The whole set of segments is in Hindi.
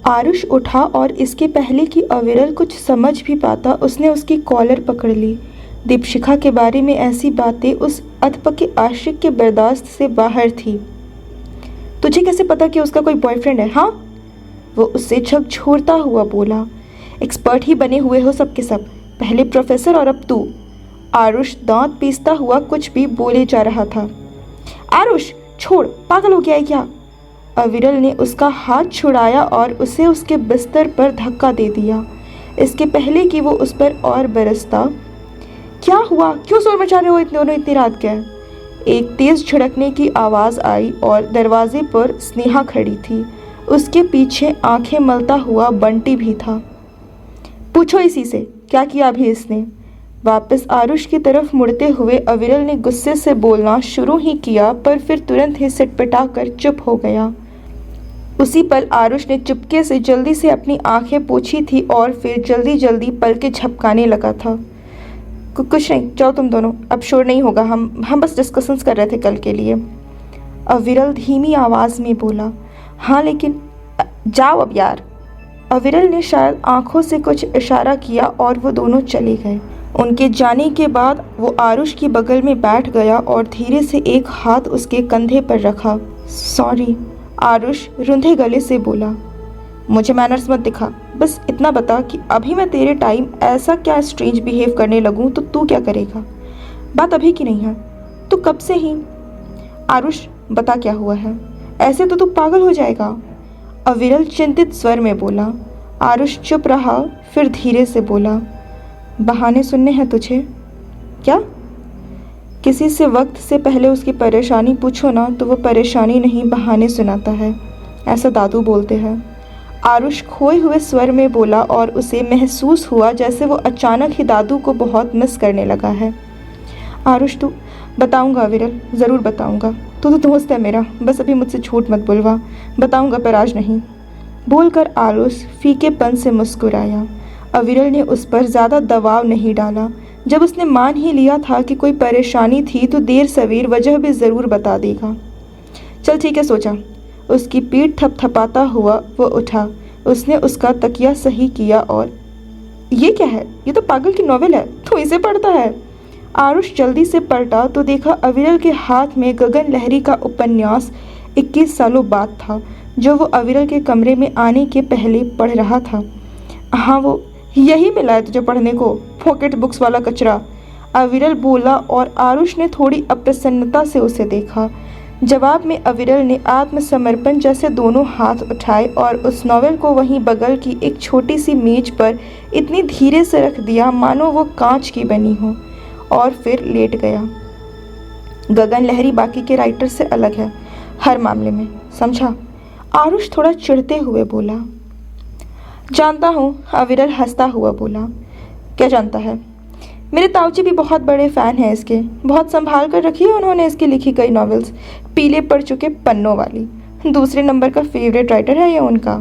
आरुष उठा और इसके पहले कि अविरल कुछ समझ भी पाता उसने उसकी कॉलर पकड़ ली। दीपशिखा के बारे में ऐसी बातें उस अधपके आशिक के बर्दाश्त से बाहर थी। तुझे कैसे पता कि उसका कोई बॉयफ्रेंड है? हाँ, वो उससे झकझोरता हुआ बोला। एक्सपर्ट ही बने हुए हो सबके सब, पहले प्रोफेसर और अब तू। आरुष दांत पीसता हुआ कुछ भी बोले जा रहा था। आरुष छोड़, पागल हो गया है क्या? अविरल ने उसका हाथ छुड़ाया और उसे उसके बिस्तर पर धक्का दे दिया, इसके पहले कि वो उस पर और बरसता। क्या हुआ? क्यों शोर मचा रहे हो दोनों इतनी रात के? एक तेज झड़कने की आवाज़ आई और दरवाजे पर स्नेहा खड़ी थी। उसके पीछे आंखें मलता हुआ बंटी भी था। पूछो इसी से, क्या किया अभी इसने? वापस आरुष की तरफ मुड़ते हुए अविरल ने गुस्से से बोलना शुरू ही किया, पर फिर तुरंत ही सिटपिटा कर चुप हो गया। उसी पल आरुष ने चुपके से जल्दी से अपनी आंखें पोंछी थी और फिर जल्दी जल्दी पलकें झपकाने लगा था। कुछ नहीं, जाओ तुम दोनों, अब शोर नहीं होगा, हम बस डिस्कशंस कर रहे थे कल के लिए। अविरल धीमी आवाज़ में बोला। हाँ लेकिन जाओ अब यार। अविरल ने शायद आंखों से कुछ इशारा किया और वो दोनों चले गए। उनके जाने के बाद वो आरुष की बगल में बैठ गया और धीरे से एक हाथ उसके कंधे पर रखा। सॉरी, आरुष रुंधे गले से बोला। मुझे मैनर्स मत दिखा, बस इतना बता कि अभी मैं तेरे टाइम ऐसा क्या स्ट्रेंज बिहेव करने लगूं तो तू क्या करेगा? बात अभी की नहीं है, तू कब से ही। आरुष बता क्या हुआ है, ऐसे तो तू पागल हो जाएगा। अविरल चिंतित स्वर में बोला। आरुष चुप रहा, फिर धीरे से बोला। बहाने सुनने हैं तुझे? क्या? किसी से वक्त से पहले उसकी परेशानी पूछो ना तो वो परेशानी नहीं बहाने सुनाता है, ऐसा दादू बोलते हैं। आरुष खोए हुए स्वर में बोला और उसे महसूस हुआ जैसे वो अचानक ही दादू को बहुत मिस करने लगा है। आरुष तू। बताऊंगा अविरल, ज़रूर बताऊंगा, तू तो दोस्त है मेरा, बस अभी मुझसे झूठ मत बुलवा। बताऊंगा पर आज नहीं, बोलकर आरुष फीकेपन से मुस्कुराया। अविरल ने उस पर ज़्यादा दबाव नहीं डाला। जब उसने मान ही लिया था कि कोई परेशानी थी तो देर सवेर वजह भी ज़रूर बता देगा। चल ठीक है, सोचा। उसकी पीठ थपथपाता हुआ वो उठा। उसने उसका तकिया सही किया और ये क्या है? ये तो पागल की नॉवेल है, तू इसे पढ़ता है? आरुष जल्दी से पलटा तो देखा अविरल के हाथ में गगन लहरी का उपन्यास 21 सालों बाद था, जो वो अविरल के कमरे में आने के पहले पढ़ रहा था। हाँ, वो यही मिला है तुझे पढ़ने को, पॉकेट बुक्स वाला कचरा, अविरल बोला और आरुष ने थोड़ी अप्रसन्नता से उसे देखा। जवाब में अविरल ने आत्मसमर्पण जैसे दोनों हाथ उठाए और उस नॉवेल को वहीं बगल की एक छोटी सी मेज पर इतनी धीरे से रख दिया मानो वो कांच की बनी हो, और फिर लेट गया। गगन लहरी बाकी के राइटर से अलग है हर मामले में, समझा? आरुष थोड़ा चिढ़ते हुए बोला। जानता हूँ, अविरल हंसता हुआ बोला। क्या जानता है? मेरे ताऊजी भी बहुत बड़े फ़ैन हैं इसके, बहुत संभाल कर रखी है उन्होंने इसकी लिखी कई नॉवेल्स, पीले पड़ चुके पन्नों वाली। दूसरे नंबर का फेवरेट राइटर है ये उनका,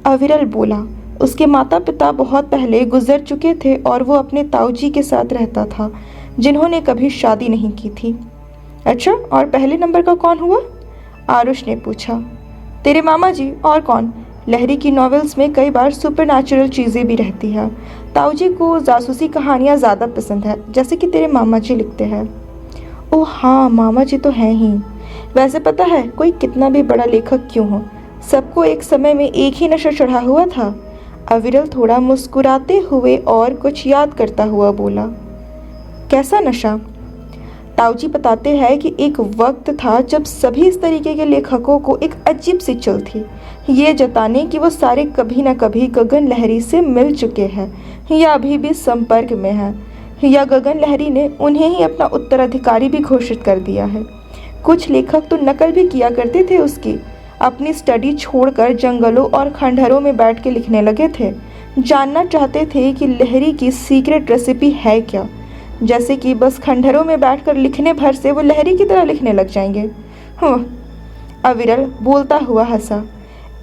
अविरल बोला। उसके माता पिता बहुत पहले गुजर चुके थे और वो अपने ताऊजी के साथ रहता था, जिन्होंने कभी शादी नहीं की थी। अच्छा, और पहले नंबर का कौन हुआ? आरुष ने पूछा। तेरे मामा जी, और कौन? लहरी की नॉवेल्स में कई बार सुपरनैचुरल चीज़ें भी रहती हैं। ताऊजी को जासूसी कहानियाँ ज़्यादा पसंद है, जैसे कि तेरे मामा जी लिखते हैं। ओह हाँ, मामा जी तो हैं ही। वैसे पता है, कोई कितना भी बड़ा लेखक क्यों हो, सबको एक समय में एक ही नशा चढ़ा हुआ था। अविरल थोड़ा मुस्कुराते हुए और कुछ याद करता हुआ बोला। कैसा नशा? ताऊजी बताते हैं कि एक वक्त था जब सभी इस तरीके के लेखकों को एक अजीब सी चुल थी, ये जताने कि वो सारे कभी न कभी गगन लहरी से मिल चुके हैं या अभी भी संपर्क में हैं, या गगन लहरी ने उन्हें ही अपना उत्तराधिकारी भी घोषित कर दिया है। कुछ लेखक तो नकल भी किया करते थे उसकी, अपनी स्टडी छोड़कर जंगलों और खंडहरों में बैठ के लिखने लगे थे। जानना चाहते थे कि लहरी की सीक्रेट रेसिपी है क्या, जैसे कि बस खंडहरों में बैठकर लिखने भर से वो लहरी की तरह लिखने लग जाएंगे। अविरल बोलता हुआ हंसा।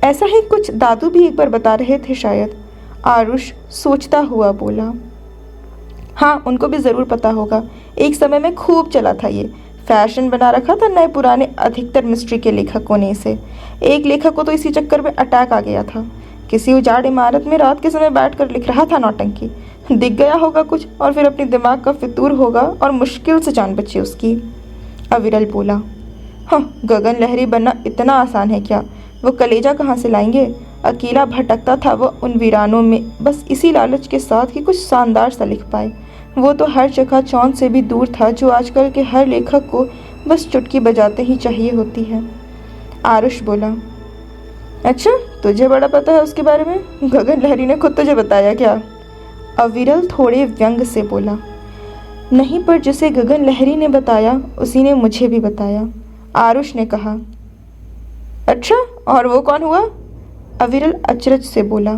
ऐसा ही कुछ दादू भी एक बार बता रहे थे शायद, आरुष सोचता हुआ बोला। हाँ, उनको भी ज़रूर पता होगा, एक समय में खूब चला था ये, फैशन बना रखा था नए पुराने अधिकतर मिस्ट्री के लेखकों ने इसे। एक लेखक को तो इसी चक्कर में अटैक आ गया था, किसी उजाड़ इमारत में रात के समय बैठकर लिख रहा था नौटंकी। दिख गया होगा कुछ और फिर अपने दिमाग का फितूर होगा और मुश्किल से जान बची उसकी। अविरल बोला, हाँ, गगन लहरी बनना इतना आसान है क्या? वो कलेजा कहाँ से लाएंगे? अकेला भटकता था वो उन वीरानों में, बस इसी लालच के साथ कि कुछ शानदार सा लिख पाए। वो तो हर जगह चौंध से भी दूर था, जो आजकल के हर लेखक को बस चुटकी बजाते ही चाहिए होती है। आरुष बोला, अच्छा, तुझे बड़ा पता है उसके बारे में? गगन लहरी ने खुद तुझे बताया क्या? अविरल थोड़े व्यंग से बोला, नहीं, पर जिसे गगन लहरी ने बताया उसी ने मुझे भी बताया। आरुष ने कहा, अच्छा, और वो कौन हुआ? अविरल अचरज से बोला,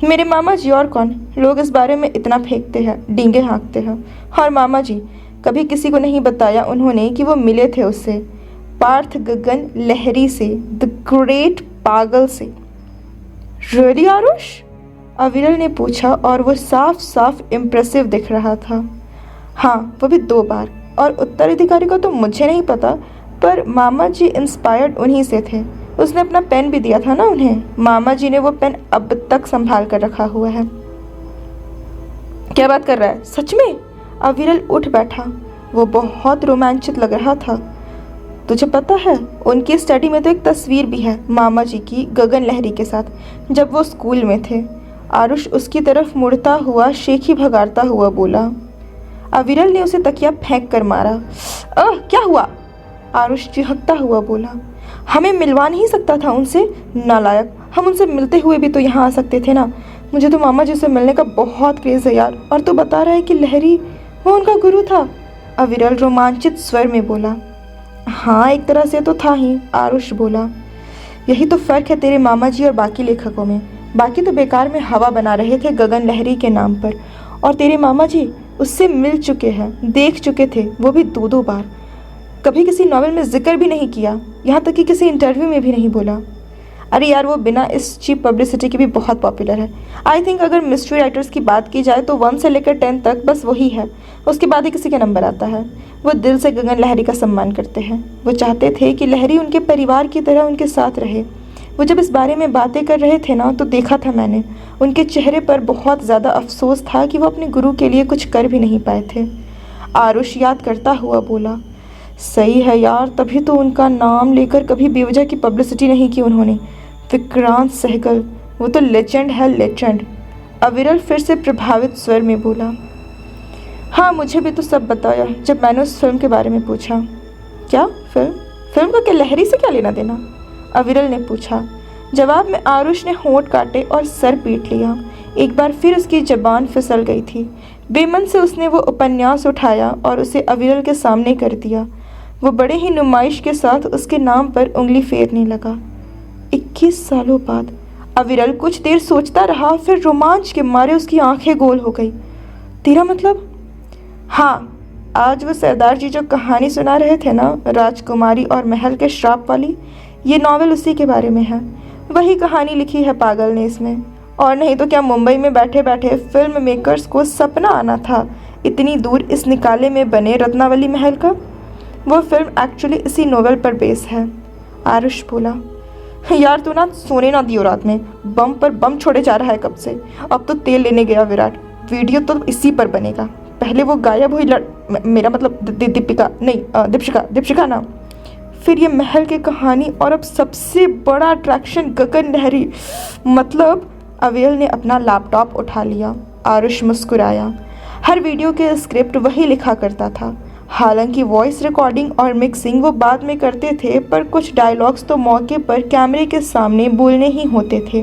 मेरे मामा जी, और कौन? लोग इस बारे में इतना फेंकते हैं, डींगे हाँकते हैं, और मामा जी कभी किसी को नहीं बताया उन्होंने कि वो मिले थे उससे, पार्थ गगन लहरी से, द ग्रेट पागल से। रियली आरुष? अविरल ने पूछा और वो साफ साफ इम्प्रेसिव दिख रहा था। हाँ, वो भी 2 बार, और उत्तराधिकारी का तो मुझे नहीं पता, पर मामा जी इंस्पायर्ड उन्हीं से थे। उसने अपना पेन भी दिया था ना उन्हें। मामा जी ने वो पेन अब तक संभाल कर रखा हुआ है। क्या बात कर रहा है? सच में? अविरल उठ बैठा। वो बहुत रोमांचित लग रहा था। तुझे पता है, उनकी स्टडी में तो एक तस्वीर भी है मामा जी की गगन लहरी के साथ, जब वो स्कूल में थे। आरुष उसकी तरफ मुड़ता हुआ शेखी भगाड़ता हुआ बोला। अविरल ने उसे तकिया फेंक कर मारा। क्या हुआ? आरुष चिहकता हुआ बोला, हमें मिलवा नहीं सकता था उनसे? नालायक, हम उनसे मिलते हुए भी तो यहाँ आ सकते थे ना। मुझे तो मामा जी से मिलने का बहुत क्रेज है यार, और तू बता रहा है कि लहरी वो उनका गुरु था? अविरल रोमांचित स्वर में बोला। हाँ, एक तरह से तो था ही, आरुष बोला। यही तो फर्क है तेरे मामा जी और बाकी लेखकों में। बाकी तो बेकार में हवा बना रहे थे गगन लहरी के नाम पर, और तेरे मामा जी उससे मिल चुके हैं, देख चुके थे, वो भी 2 बार। कभी किसी नॉवेल में जिक्र भी नहीं किया, यहाँ तक कि किसी इंटरव्यू में भी नहीं बोला। अरे यार, वो बिना इस चीप पब्लिसिटी के भी बहुत पॉपुलर है। आई थिंक अगर मिस्ट्री राइटर्स की बात की जाए तो 1 से लेकर 10 तक बस वही है, उसके बाद ही किसी का नंबर आता है। वो दिल से गगन लहरी का सम्मान करते हैं। वो चाहते थे कि लहरी उनके परिवार की तरह उनके साथ रहे। वो जब इस बारे में बातें कर रहे थे ना, तो देखा था मैंने, उनके चेहरे पर बहुत ज़्यादा अफसोस था कि वो अपने गुरु के लिए कुछ कर भी नहीं पाए थे। आरुष याद करता हुआ बोला, सही है यार, तभी तो उनका नाम लेकर कभी बेवजह की पब्लिसिटी नहीं की उन्होंने। विक्रांत सहगल, वो तो लेजेंड है, लेजेंड। अविरल फिर से प्रभावित स्वर में बोला। हाँ, मुझे भी तो सब बताया जब मैंने उस फिल्म के बारे में पूछा। क्या फिल्म? फिल्म का क्या लहरी से क्या लेना देना? अविरल ने पूछा। जवाब में आरुष ने होंठ काटे और सर पीट लिया। एक बार फिर उसकी जबान फिसल गई थी। बेमन से उसने वो उपन्यास उठाया और उसे अविरल के सामने कर दिया। वो बड़े ही नुमाइश के साथ उसके नाम पर उंगली फेरने लगा। 21 सालों बाद। अविरल कुछ देर सोचता रहा, फिर रोमांच के मारे उसकी आंखें गोल हो गई। तेरा मतलब? हाँ, आज वो सरदार जी जो कहानी सुना रहे थे ना, राजकुमारी और महल के श्राप वाली, ये नॉवेल उसी के बारे में है। वही कहानी लिखी है पागल ने इसमें। और नहीं तो क्या मुंबई में बैठे बैठे फिल्म मेकर्स को सपना आना था इतनी दूर इस निकाले में बने रत्नावली महल का। वो फिल्म एक्चुअली इसी नोवेल पर बेस है। आरुष बोला। यार तू ना सोने ना दियो रात में, बम पर बम छोड़े जा रहा है कब से। अब तो तेल लेने गया विराट, वीडियो तो इसी पर बनेगा। पहले वो गायब हुई मेरा मतलब दीपिका नहीं, दीपशिखा ना, फिर ये महल की कहानी, और अब सबसे बड़ा अट्रैक्शन गगन लहरी। मतलब अविरल ने अपना लैपटॉप उठा लिया। आरुष मुस्कुराया। हर वीडियो के स्क्रिप्ट वही लिखा करता था। हालांकि वॉइस रिकॉर्डिंग और मिक्सिंग वो बाद में करते थे, पर कुछ डायलॉग्स तो मौके पर कैमरे के सामने बोलने ही होते थे।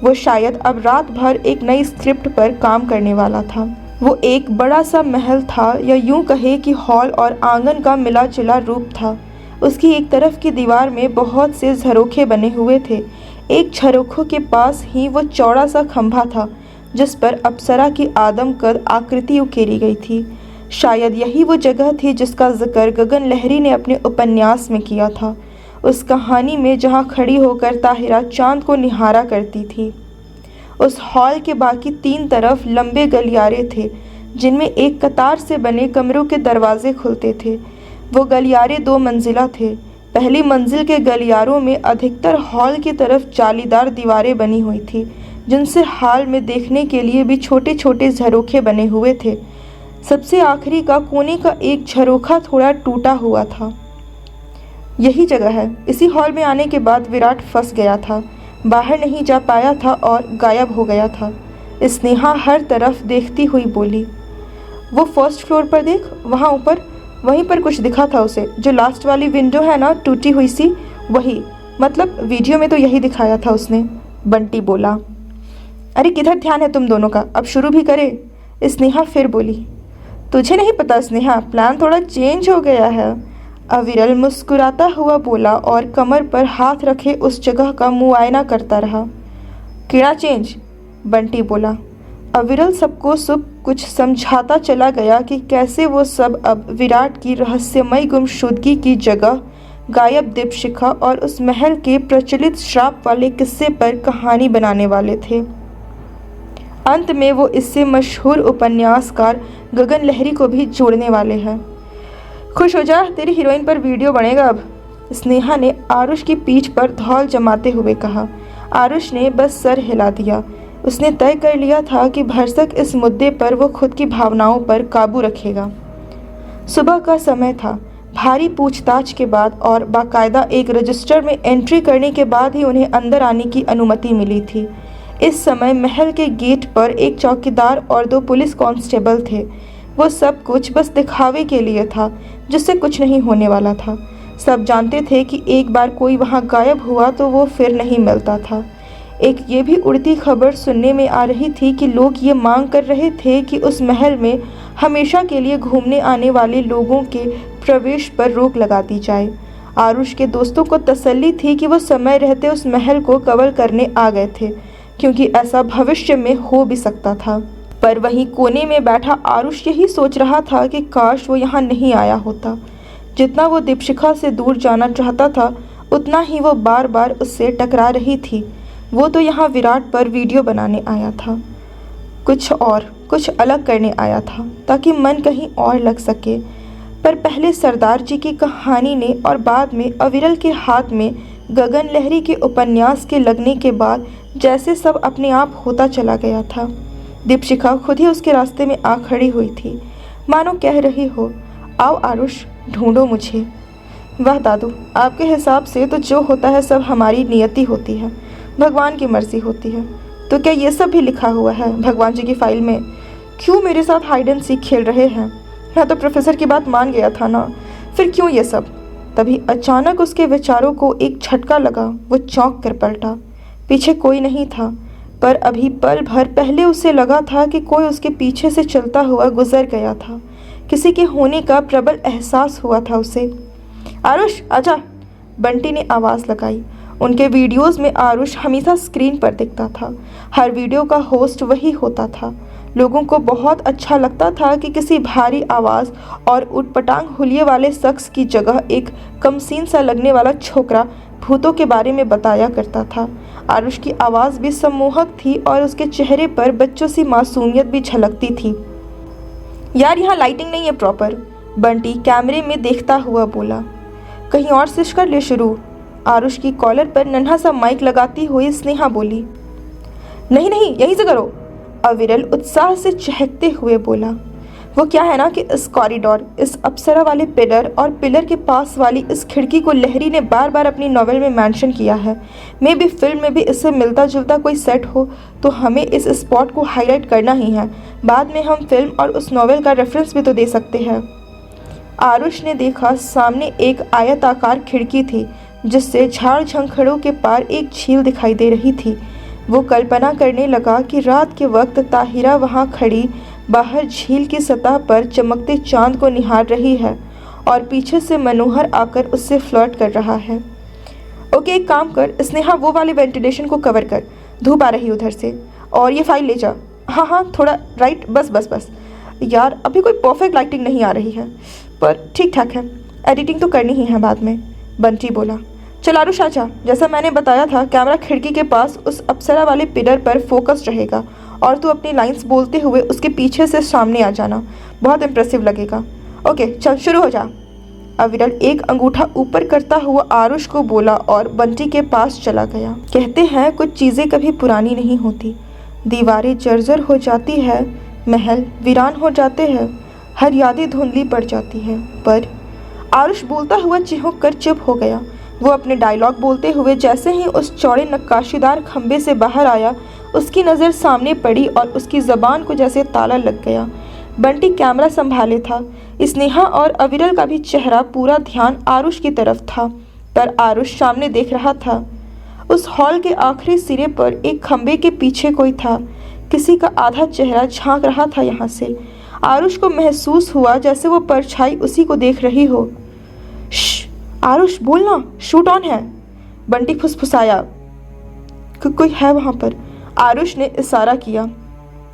वो शायद अब रात भर एक नई स्क्रिप्ट पर काम करने वाला था। वो एक बड़ा सा महल था, या यूं कहे कि हॉल और आंगन का मिला जुला रूप था। उसकी एक तरफ की दीवार में बहुत से झरोखे बने हुए थे। एक झरोखों के पास ही वो चौड़ा सा खंभा था, जिस पर अप्सरा की आदमकद आकृति उकेरी गई थी। शायद यही वो जगह थी जिसका जिक्र गगन लहरी ने अपने उपन्यास में किया था, उस कहानी में जहाँ खड़ी होकर ताहिरा चांद को निहारा करती थी। उस हॉल के बाकी 3 तरफ लंबे गलियारे थे, जिनमें एक कतार से बने कमरों के दरवाजे खुलते थे। वो गलियारे 2 मंजिला थे। पहली मंजिल के गलियारों में अधिकतर हॉल की तरफ जालीदार दीवारें बनी हुई थी, जिनसे हाल में देखने के लिए भी छोटे छोटे झरोखे बने हुए थे। सबसे आखिरी का कोने का एक झरोखा थोड़ा टूटा हुआ था। यही जगह है। इसी हॉल में आने के बाद विराट फंस गया था, बाहर नहीं जा पाया था और गायब हो गया था। स्नेहा हर तरफ देखती हुई बोली, वो फर्स्ट फ्लोर पर देख, वहाँ ऊपर, वहीं पर कुछ दिखा था उसे। जो लास्ट वाली विंडो है ना, टूटी हुई सी, वही। मतलब वीडियो में तो यही दिखाया था उसने, बंटी बोला। अरे किधर ध्यान है तुम दोनों का, अब शुरू भी करें? स्नेहा फिर बोली। तुझे नहीं पता स्नेहा, प्लान थोड़ा चेंज हो गया है। अविरल मुस्कुराता हुआ बोला और कमर पर हाथ रखे उस जगह का मुआयना करता रहा। कीड़ा चेंज? बंटी बोला। अविरल सबको सब कुछ समझाता चला गया कि कैसे वो सब अब विराट की रहस्यमय गुमशुदगी की जगह गायब दीपशिखा और उस महल के प्रचलित श्राप वाले किस्से पर कहानी बनाने वाले थे। अंत में वो इससे मशहूर उपन्यासकार गगन लहरी को भी जोड़ने वाले हैं। खुश हो जा, तेरी हीरोइन पर वीडियो बनेगा अब, स्नेहा ने आरुष की पीठ पर धौल जमाते हुए कहा। आरुष ने बस सर हिला दिया। उसने तय कर लिया था कि भरसक इस मुद्दे पर वो खुद की भावनाओं पर काबू रखेगा। सुबह का समय था। भारी पूछताछ के बाद और बाकायदा एक रजिस्टर में एंट्री करने के बाद ही उन्हें अंदर आने की अनुमति मिली थी। इस समय महल के गेट पर एक चौकीदार और 2 पुलिस कांस्टेबल थे। वो सब कुछ बस दिखावे के लिए था, जिससे कुछ नहीं होने वाला था। सब जानते थे कि एक बार कोई वहाँ गायब हुआ तो वो फिर नहीं मिलता था। एक ये भी उड़ती खबर सुनने में आ रही थी कि लोग ये मांग कर रहे थे कि उस महल में हमेशा के लिए घूमने आने वाले लोगों के प्रवेश पर रोक लगा दी जाए। आरुष के दोस्तों को तसल्ली थी कि वो समय रहते उस महल को कवर करने आ गए थे, क्योंकि ऐसा भविष्य में हो भी सकता था। पर वहीं कोने में बैठा आरुष यही सोच रहा था कि काश वो यहाँ नहीं आया होता। जितना वो दीपशिखा से दूर जाना चाहता था, उतना ही वो बार बार उससे टकरा रही थी। वो तो यहाँ विराट पर वीडियो बनाने आया था, कुछ अलग करने आया था, ताकि मन कहीं और लग सके। पर पहले सरदार जी की कहानी ने और बाद में अविरल के हाथ में गगन लहरी के उपन्यास के लगने के बाद जैसे सब अपने आप होता चला गया था। दीपशिखा खुद ही उसके रास्ते में आ खड़ी हुई थी, मानो कह रही हो, आओ आरुष, ढूंढो मुझे। वाह दादू, आपके हिसाब से तो जो होता है सब हमारी नियति होती है, भगवान की मर्जी होती है। तो क्या ये सब भी लिखा हुआ है भगवान जी की फाइल में? क्यों मेरे साथ हाइड एंड सीक खेल रहे हैं? मैं तो प्रोफेसर की बात मान गया था ना, फिर क्यों ये सब? तभी अचानक उसके विचारों को एक झटका लगा। वो चौंक कर पलटा। पीछे कोई नहीं था, पर अभी पल भर पहले उसे लगा था कि कोई उसके पीछे से चलता हुआ गुजर गया था। किसी के होने का प्रबल एहसास हुआ था उसे। आरुष आजा, बंटी ने आवाज़ लगाई। उनके वीडियोस में आरुष हमेशा स्क्रीन पर दिखता था। हर वीडियो का होस्ट वही होता था। लोगों को बहुत अच्छा लगता था कि किसी भारी आवाज़ और उटपटांग हुलिये वाले शख्स की जगह एक कमसीन सा लगने वाला छोकरा भूतों के बारे में बताया करता था। आरुष की आवाज़ भी सम्मोहक थी और उसके चेहरे पर बच्चों सी मासूमियत भी झलकती थी। यार यहाँ लाइटिंग नहीं है प्रॉपर, बंटी कैमरे में देखता हुआ बोला। कहीं और से कर ले शुरू, आरुष की कॉलर पर नन्हा सा माइक लगाती हुई स्नेहा बोली। नहीं नहीं, यहीं से करो, अविरल उत्साह से चहकते हुए बोला। वो क्या है ना कि इस कॉरिडोर, इस अप्सरा वाले पिलर और पिलर के पास वाली इस खिड़की को लहरी ने बार बार अपनी नॉवेल में मेंशन किया है। मे भी फिल्म में भी इससे मिलता जुलता कोई सेट हो तो हमें इस स्पॉट को हाईलाइट करना ही है। बाद में हम फिल्म और उस नॉवेल का रेफरेंस भी तो दे सकते हैं। आरुष ने देखा सामने एक आयताकार खिड़की थी, जिससे झाड़ झंखड़ों के पार एक झील दिखाई दे रही थी। वो कल्पना करने लगा कि रात के वक्त ताहिरा वहाँ खड़ी बाहर झील की सतह पर चमकते चांद को निहार रही है और पीछे से मनोहर आकर उससे फ्लर्ट कर रहा है। ओके, एक काम कर स्नेहा, वो वाले वेंटिलेशन को कवर कर, धूप आ रही उधर से, और ये फाइल ले जा। हाँ हाँ, थोड़ा राइट, बस बस बस। यार अभी कोई परफेक्ट लाइटिंग नहीं आ रही है, पर ठीक ठाक है, एडिटिंग तो करनी ही है बाद में, बंटी बोला। चल आरुष आजा, जैसा मैंने बताया था कैमरा खिड़की के पास उस अप्सरा वाले पिलर पर फोकस रहेगा और तू अपनी लाइंस बोलते हुए उसके पीछे से सामने आ जाना, बहुत इंप्रेसिव लगेगा। ओके चल शुरू हो जा। अविरल एक अंगूठा ऊपर करता हुआ आरुष को बोला और बंटी के पास चला गया। कहते हैं कुछ चीज़ें कभी पुरानी नहीं होती, दीवारें जर्जर हो जाती है, महल वीरान हो जाते हैं, हर यादें धुंधली पड़ जाती है। पर आरुष बोलता हुआ चिहुक कर चुप हो गया। वो अपने डायलॉग बोलते हुए जैसे ही उस चौड़े नक्काशीदार खंबे से बाहर आया, उसकी नज़र सामने पड़ी और उसकी ज़बान को जैसे ताला लग गया। बंटी कैमरा संभाले था। स्नेहा और अविरल का भी चेहरा पूरा ध्यान आरुष की तरफ था, पर आरुष सामने देख रहा था। उस हॉल के आखिरी सिरे पर एक खंबे के पीछे कोई था। किसी का आधा चेहरा झांक रहा था यहाँ से। आरुष को महसूस हुआ जैसे वो परछाई उसी को देख रही हो। श्श, आरुष बोलना, शूट ऑन है। बंटी फुसफुसाया। कोई है वहाँ पर। आरुष ने इशारा किया।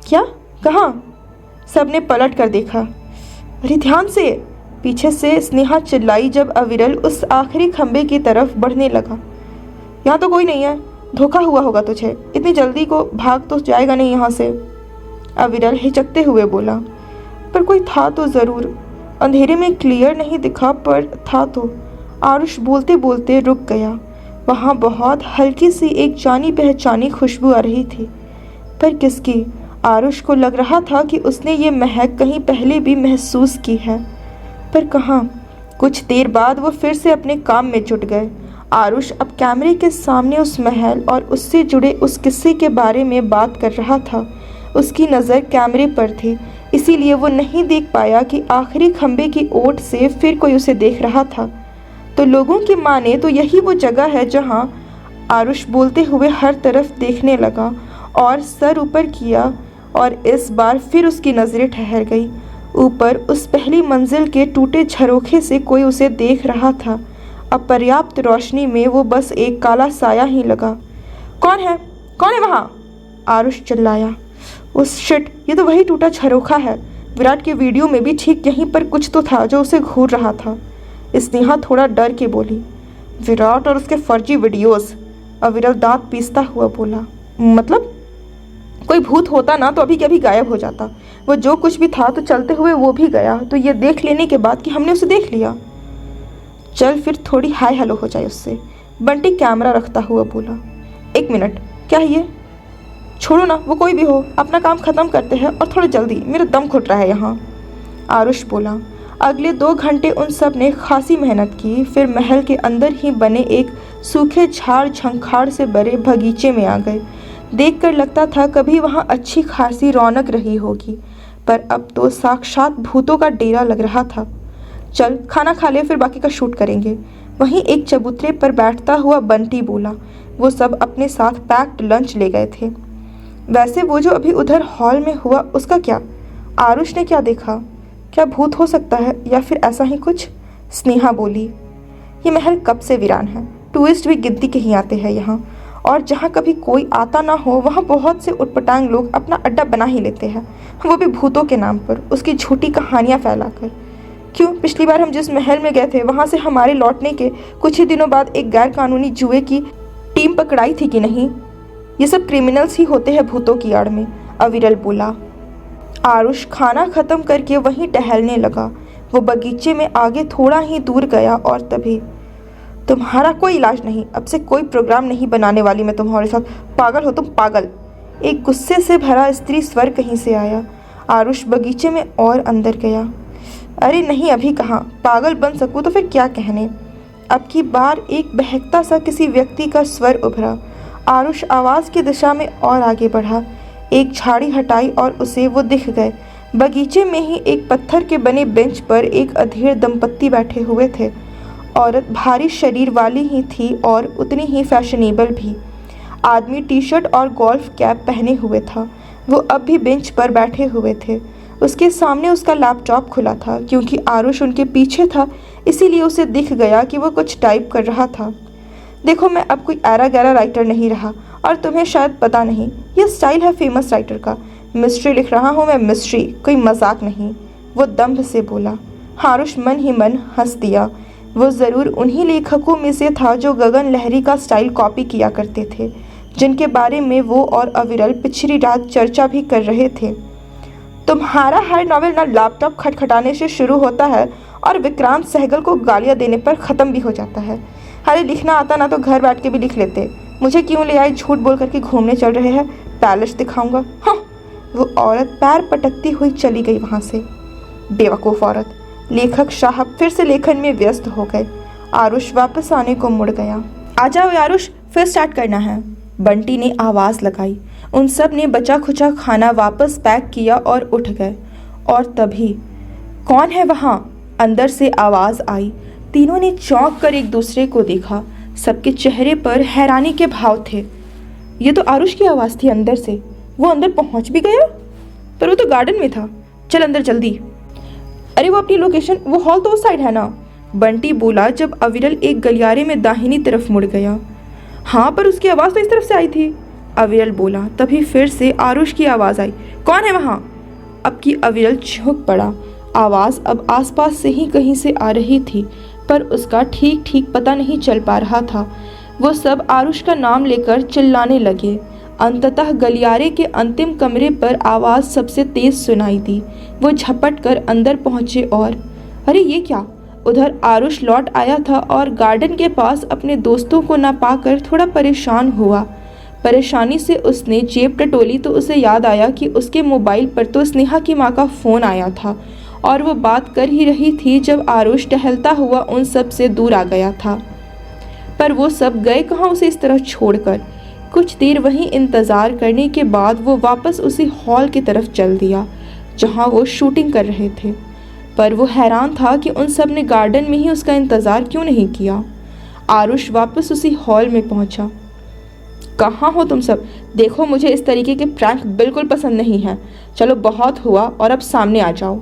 क्या? कहाँ? सबने पलट कर देखा। अरे ध्यान से, पीछे से स्नेहा चिल्लाई जब अविरल उस आखिरी खंबे की तरफ बढ़ने लगा। यहाँ तो कोई नहीं है, धोखा हुआ होगा तुझे, इतनी जल्दी को भाग तो जाएगा नहीं यहाँ से। अविरल हिचकते हुए बोला। पर कोई था तो ज़रूर, अंधेरे में क्लियर नहीं दिखा पर था तो। आरुष बोलते बोलते रुक गया। वहाँ बहुत हल्की सी एक जानी पहचानी खुशबू आ रही थी, पर किसकी? आरुष को लग रहा था कि उसने ये महक कहीं पहले भी महसूस की है, पर कहाँ? कुछ देर बाद वो फिर से अपने काम में जुट गए। आरुष अब कैमरे के सामने उस महल और उससे जुड़े उस किस्से के बारे में बात कर रहा था। उसकी नज़र कैमरे पर थी, इसीलिए वो नहीं देख पाया कि आखिरी खंबे की ओट से फिर कोई उसे देख रहा था। तो लोगों की माने तो यही वो जगह है जहाँ आरुष बोलते हुए हर तरफ देखने लगा और सर ऊपर किया, और इस बार फिर उसकी नज़रें ठहर गई। ऊपर उस पहली मंजिल के टूटे झरोखे से कोई उसे देख रहा था। अपर्याप्त रोशनी में वो बस एक काला साया ही लगा। कौन है? कौन है वहाँ? आरुष चिल्लाया। उस शिट, ये तो वही टूटा झरोखा है। विराट के वीडियो में भी ठीक यहीं पर कुछ तो था जो उसे घूर रहा था। स्नेहा थोड़ा डर के बोली। विराट और उसके फर्जी वीडियोस। अविरल दांत पीसता हुआ बोला। मतलब? कोई भूत होता ना तो अभी के अभी गायब हो जाता। वो जो कुछ भी था तो चलते हुए वो भी गया, तो ये देख लेने के बाद कि हमने उसे देख लिया। चल फिर थोड़ी हाय हेलो हो जाए उससे। बंटी कैमरा रखता हुआ बोला। एक मिनट, क्या है ये? छोड़ो ना, वो कोई भी हो, अपना काम ख़त्म करते हैं और थोड़ा जल्दी, मेरा दम घुट रहा है यहाँ। आरुष बोला। अगले 2 घंटे उन सब ने खासी मेहनत की, फिर महल के अंदर ही बने एक सूखे झाड़ झंखाड़ से भरे बगीचे में आ गए। देखकर लगता था कभी वहाँ अच्छी खासी रौनक रही होगी, पर अब तो साक्षात भूतों का डेरा लग रहा था। चल खाना खा ले, फिर बाकी का शूट करेंगे। वहीं एक चबूतरे पर बैठता हुआ बंटी बोला। वो सब अपने साथ पैक्ड लंच ले गए थे। वैसे वो जो अभी उधर हॉल में हुआ उसका क्या? आरुष ने क्या देखा? क्या भूत हो सकता है या फिर ऐसा ही कुछ? स्नेहा बोली। ये महल कब से वीरान है, टूरिस्ट भी गिनती के ही आते हैं यहाँ, और जहाँ कभी कोई आता ना हो वहाँ बहुत से उटपटांग लोग अपना अड्डा बना ही लेते हैं, वो भी भूतों के नाम पर, उसकी झूठी कहानियाँ फैलाकर। क्यों, पिछली बार हम जिस महल में गए थे वहाँ से हमारे लौटने के कुछ ही दिनों बाद एक गैर कानूनी जुए की टीम पकड़ाई थी कि नहीं? ये सब क्रिमिनल्स ही होते हैं भूतों की आड़ में, अविरल बोला। आरुष खाना ख़त्म करके वहीं टहलने लगा। वो बगीचे में आगे थोड़ा ही दूर गया और तभी, तुम्हारा कोई इलाज नहीं, अब से कोई प्रोग्राम नहीं बनाने वाली मैं तुम्हारे साथ। पागल हो तुम, पागल। एक गुस्से से भरा स्त्री स्वर कहीं से आया। आरुष बगीचे में और अंदर गया। अरे नहीं, अभी कहाँ, पागल बन सकूँ तो फिर क्या कहने। अब की बार एक बहकता सा किसी व्यक्ति का स्वर उभरा। आरुष आवाज़ की दिशा में और आगे बढ़ा। एक झाड़ी हटाई और उसे वो दिख गए। बगीचे में ही एक पत्थर के बने बेंच पर एक अधेड़ दंपत्ति बैठे हुए थे। औरत भारी शरीर वाली ही थी और उतनी ही फैशनेबल भी। आदमी टी शर्ट और गोल्फ कैप पहने हुए था। वो अब भी बेंच पर बैठे हुए थे। उसके सामने उसका लैपटॉप खुला था। क्योंकि आरुष उनके पीछे था इसीलिए उसे दिख गया कि वो कुछ टाइप कर रहा था। देखो, मैं अब कोई ऐरा गैरा राइटर नहीं रहा, और तुम्हें शायद पता नहीं, ये स्टाइल है फेमस राइटर का। मिस्ट्री लिख रहा हूँ मैं, मिस्ट्री, कोई मजाक नहीं। वो दम्भ से बोला। आरुष मन ही मन हंस दिया। वो ज़रूर उन्हीं लेखकों में से था जो गगन लहरी का स्टाइल कॉपी किया करते थे, जिनके बारे में वो और अविरल पिछली रात चर्चा भी कर रहे थे। तुम्हारा हर नॉवेल ना लैपटॉप खटखटाने से शुरू होता है और विक्रांत सहगल को गालियां देने पर ख़त्म भी हो जाता है। अरे लिखना आता ना तो घर बैठ के भी लिख लेते, मुझे क्यों ले आए झूठ बोल करके घूमने चल रहे हैं, पैलेस दिखाऊंगा। हाँ, वो औरत पैर पटकती हुई चली गई वहाँ से। बेवकूफ़ औरत। लेखक साहब फिर से लेखन में व्यस्त हो गए। आरुष वापस आने को मुड़ गया। आ जाओ आरुष, फिर स्टार्ट करना है, बंटी ने आवाज़ लगाई। उन सब ने बचा खुचा खाना वापस पैक किया और उठ गए। और तभी कौन है वहाँ, अंदर से आवाज़ आई। तीनों ने चौंक कर एक दूसरे को देखा। सबके चेहरे पर हैरानी के भाव थे। ये तो आरुष की आवाज़ थी अंदर से। वो अंदर पहुँच भी गया, पर वो तो गार्डन में था। चल अंदर जल्दी। अरे वो अपनी लोकेशन, वो हॉल तो उस साइड है ना, बंटी बोला जब अविरल एक गलियारे में दाहिनी तरफ मुड़ गया। हाँ, पर उसकी आवाज़ तो इस तरफ से आई थी, अविरल बोला। तभी फिर से आरुष की आवाज़ आई, कौन है वहाँ। अब की अविरल झुक पड़ा। आवाज़ अब आसपास से ही कहीं से आ रही थी, पर उसका ठीक ठीक पता नहीं चल पा रहा था। वो सब आरुष का नाम लेकर चिल्लाने लगे। अंततः गलियारे के अंतिम कमरे पर आवाज़ सबसे तेज सुनाई दी। वो झपट कर अंदर पहुंचे और अरे ये क्या। उधर आरुष लौट आया था और गार्डन के पास अपने दोस्तों को ना पाकर थोड़ा परेशान हुआ। परेशानी से उसने जेब टटोली तो उसे याद आया कि उसके मोबाइल पर तो स्नेहा की माँ का फ़ोन आया था और वो बात कर ही रही थी जब आरुष टहलता हुआ उन सब से दूर आ गया था। पर वो सब गए कहाँ उसे इस तरह छोड़कर। कुछ देर वहीं इंतज़ार करने के बाद वो वापस उसी हॉल की तरफ चल दिया जहाँ वो शूटिंग कर रहे थे। पर वो हैरान था कि उन सब ने गार्डन में ही उसका इंतज़ार क्यों नहीं किया। आरुष वापस उसी हॉल में पहुंचा। कहाँ हो तुम सब, देखो मुझे इस तरीके के प्रैंक बिल्कुल पसंद नहीं है। चलो बहुत हुआ और अब सामने आ जाओ।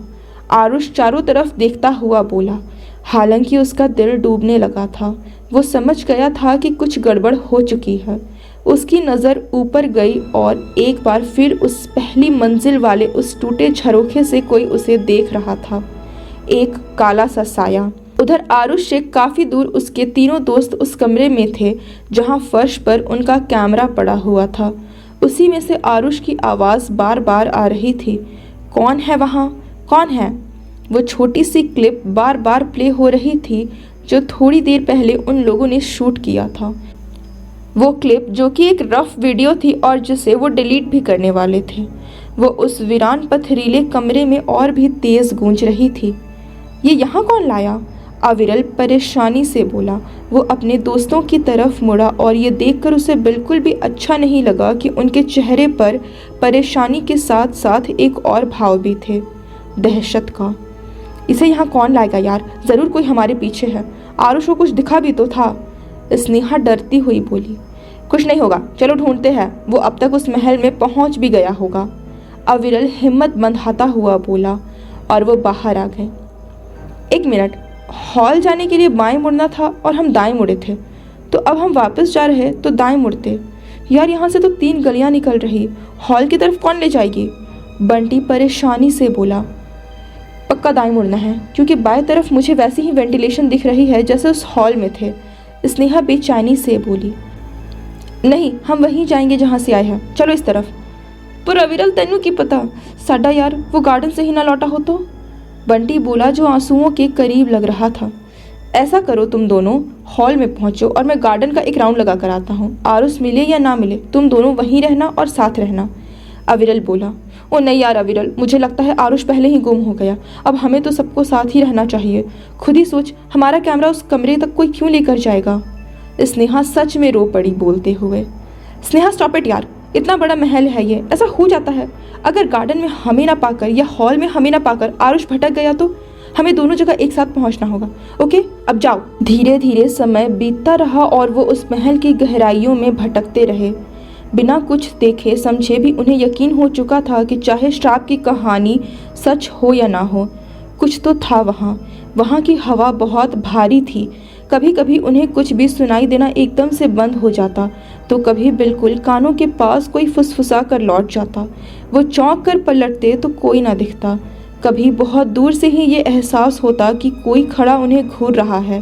आरुष चारों तरफ देखता हुआ बोला। हालांकि उसका दिल डूबने लगा था। वो समझ गया था कि कुछ गड़बड़ हो चुकी है। उसकी नज़र ऊपर गई और एक बार फिर उस पहली मंजिल वाले उस टूटे झरोखे से कोई उसे देख रहा था, एक काला सा साया। उधर आरुष से काफ़ी दूर उसके तीनों दोस्त उस कमरे में थे जहां फर्श पर उनका कैमरा पड़ा हुआ था। उसी में से आरुष की आवाज़ बार बार आ रही थी, कौन है वहाँ, कौन है। वो छोटी सी क्लिप बार बार प्ले हो रही थी जो थोड़ी देर पहले उन लोगों ने शूट किया था। वो क्लिप जो कि एक रफ वीडियो थी और जिसे वो डिलीट भी करने वाले थे। वो उस वीरान पथरीले कमरे में और भी तेज़ गूंज रही थी। ये यहाँ कौन लाया, अविरल परेशानी से बोला। वो अपने दोस्तों की तरफ मुड़ा और ये देखकर उसे बिल्कुल भी अच्छा नहीं लगा कि उनके चेहरे पर परेशानी के साथ साथ एक और भाव भी थे, दहशत का। इसे यहाँ कौन लाएगा यार, ज़रूर कोई हमारे पीछे है। आरुष को कुछ दिखा भी तो था, स्नेहा डरती हुई बोली। कुछ नहीं होगा, चलो ढूंढते हैं, वो अब तक उस महल में पहुंच भी गया होगा, अविरल हिम्मत बंधाता हुआ बोला। और वो बाहर आ गए। एक मिनट, हॉल जाने के लिए बाएं मुड़ना था और हम दाएं मुड़े थे, तो अब हम वापस जा रहे तो दाएं मुड़ते। यार यहाँ से तो 3 गलियां निकल रही, हॉल की तरफ कौन ले जाएगी, बंटी परेशानी से बोला। पक्का दाएं मुड़ना है, क्योंकि बाएं तरफ मुझे वैसी ही वेंटिलेशन दिख रही है जैसे उस हॉल में थे, स्नेहा बेचैनी से बोली। नहीं, हम वहीं जाएंगे जहाँ से आए हैं, चलो इस तरफ। पर अविरल तेनू की पता, साडा यार वो गार्डन से ही ना लौटा हो तो, बंटी बोला जो आंसुओं के करीब लग रहा था। ऐसा करो, तुम दोनों हॉल में पहुंचो और मैं गार्डन का एक राउंड लगा कर आता हूँ। आरुष मिले या ना मिले, तुम दोनों वहीं रहना और साथ रहना, अविरल बोला। ओ नहीं यार अविरल, मुझे लगता है आरुष पहले ही गुम हो गया, अब हमें तो सबको साथ ही रहना चाहिए। खुद ही सोच, हमारा कैमरा उस कमरे तक कोई क्यों लेकर जाएगा। स्नेहा सच में रो पड़ी बोलते हुए। स्नेहा स्टॉप इट यार, इतना बड़ा महल है ये, ऐसा हो जाता है। अगर गार्डन में हमें ना पाकर या हॉल में हमें ना पाकर आरुष भटक गया तो हमें दोनों जगह एक साथ पहुंचना होगा। ओके, अब जाओ। धीरे धीरे समय बीतता रहा और वो उस महल की गहराइयों में भटकते रहे। बिना कुछ देखे समझे भी उन्हें यकीन हो चुका था कि चाहे श्राप की कहानी सच हो या ना हो, कुछ तो था वहाँ की हवा बहुत भारी थी। कभी कभी उन्हें कुछ भी सुनाई देना एकदम से बंद हो जाता, तो कभी बिल्कुल कानों के पास कोई फुसफुसा कर लौट जाता। वो चौंक कर पलटते तो कोई ना दिखता। कभी बहुत दूर से ही ये एहसास होता कि कोई खड़ा उन्हें घूर रहा है,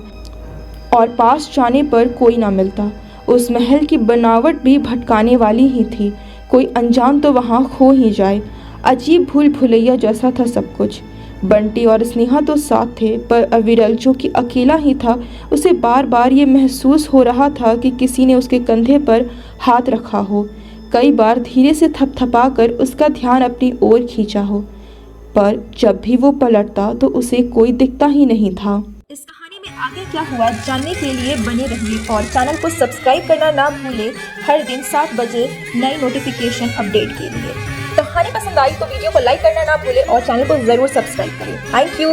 और पास जाने पर कोई ना मिलता। उस महल की बनावट भी भटकाने वाली ही थी, कोई अनजान तो वहाँ खो ही जाए। अजीब भूल भुलैया जैसा था सब कुछ। बंटी और स्नेहा तो साथ थे, पर अविरल जो कि अकेला ही था, उसे बार बार ये महसूस हो रहा था कि किसी ने उसके कंधे पर हाथ रखा हो, कई बार धीरे से थपथपा कर उसका ध्यान अपनी ओर खींचा हो, पर जब भी वो पलटता तो उसे कोई दिखता ही नहीं था। इस कहानी में आगे क्या हुआ जानने के लिए बने रहिए और चैनल को सब्सक्राइब करना ना भूलें हर दिन 7 बजे नई नोटिफिकेशन अपडेट के लिए। कहानी पसंद आई तो वीडियो को लाइक करना ना भूलें और चैनल को ज़रूर सब्सक्राइब करें। Thank you.